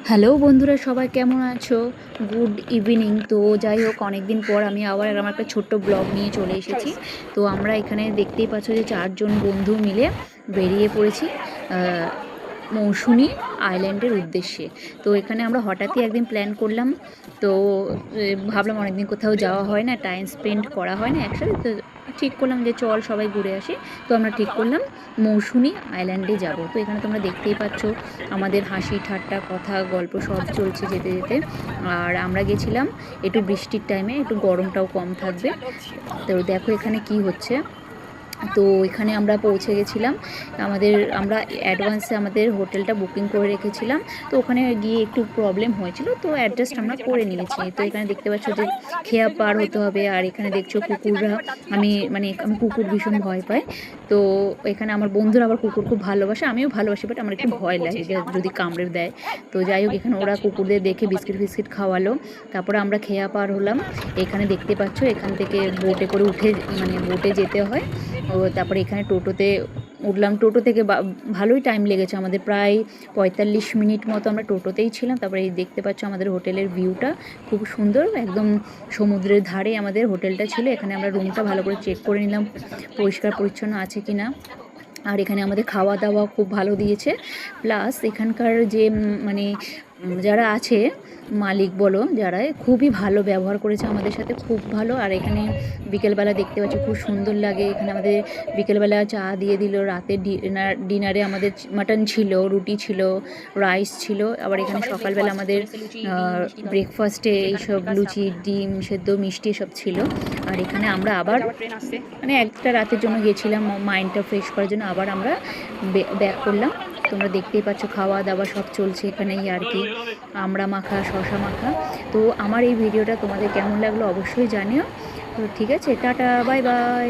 Hello বন্ধুরা, সবাই কেমন আছো? Good evening. তো যাই হোক, অনেক দিন পর আমি আবার আমার একটা ছোট্ট ব্লগ নিয়ে চলে এসেছি। তো আমরা এখানে দেখতেই পাচ্ছ যে 4 জন বন্ধু মিলে বেরিয়ে পড়েছি মৌসুনী আইল্যান্ডের উদ্দেশ্যে। তো এখানে আমরা হঠাৎই একদিন প্ল্যান করলাম। তো ভাবলাম অনেকদিন কোথাও যাওয়া হয় না, টাইম স্পেন্ড করা হয় না একসাথে। তো ঠিক করলাম যে চল সবাই ঘুরে আসি। তো আমরা ঠিক করলাম মৌসুনী আইল্যান্ডে যাব। তো এখানে তোমরা দেখতেই পাচ্ছ আমাদের হাসি ঠাট্টা কথা গল্প সব চলছে যেতে যেতে। আর আমরা গেছিলাম একটু বৃষ্টির টাইমে, একটু গরমটাও কম থাকবে। তো দেখো এখানে কি হচ্ছে। তো এখানে আমরা পৌঁছে গেছিলাম। আমরা অ্যাডভান্সে আমাদের হোটেলটা বুকিং করে রেখেছিলাম। তো ওখানে গিয়ে একটু প্রবলেম হয়েছিল, তো অ্যাডজাস্ট আমরা করে নিয়েছি। তো এখানে দেখতে পাচ্ছ যে খেয়া পার হতে হবে। আর এখানে দেখছো কুকুররা, আমি কুকুর ভীষণ ভয় পাই। তো এখানে আমার বন্ধুরা আবার কুকুর খুব ভালোবাসে, আমিও ভালোবাসি, বাট আমার একটু ভয় লাগে যে যদি কামড়ে দেয়। তো যাই হোক, এখানে ওরা কুকুরদের দেখে বিস্কিট ফিস্কিট খাওয়ালো। তারপরে আমরা খেয়া পার হলাম। এখানে দেখতে পাচ্ছ এখান থেকে বোটে করে বোটে যেতে হয়। ও তারপরে এখানে টোটোতে উঠলাম। টোটো থেকে ভালোই টাইম লেগেছে আমাদের, প্রায় 45 মিনিট মতো আমরা টোটোতেই ছিলাম। তারপরে এই দেখতে পাচ্ছ আমাদের হোটেলের ভিউটা খুব সুন্দর, একদম সমুদ্রের ধারে আমাদের হোটেলটা ছিল। এখানে আমরা রুমটা ভালো করে চেক করে নিলাম পরিষ্কার পরিচ্ছন্ন আছে কি না। আর এখানে আমাদের খাওয়া দাওয়া খুব ভালো দিয়েছে। প্লাস এখানকার যে যারা আছে মালিক বলো যারা, খুবই ভালো ব্যবহার করেছে আমাদের সাথে, খুব ভালো। আর এখানে বিকেলবেলা দেখতে পাচ্ছি খুব সুন্দর লাগে। এখানে আমাদের বিকেলবেলা চা দিয়ে দিল। রাতে ডিনারে আমাদের মাটন ছিল, রুটি ছিল, রাইস ছিল। আবার এখানে সকালবেলা আমাদের ব্রেকফাস্টে এইসব লুচি, ডিম সেদ্ধ, মিষ্টি সব ছিল। আর এখানে আমরা আবার একটা রাতের জন্য গেছিলাম মাইন্ডটা ফ্রেশ করার জন্য। আবার আমরা ব্যাক করলাম। তোমরা দেখতেই পাচ্ছ খাওয়া দাওয়া সব চলছে এখানেই আর কি, আমড়া মাখা, শশা মাখা। তো আমার এই ভিডিওটা তোমাদের কেমন লাগলো অবশ্যই জানিও। তো ঠিক আছে, টাটা, বাই বাই।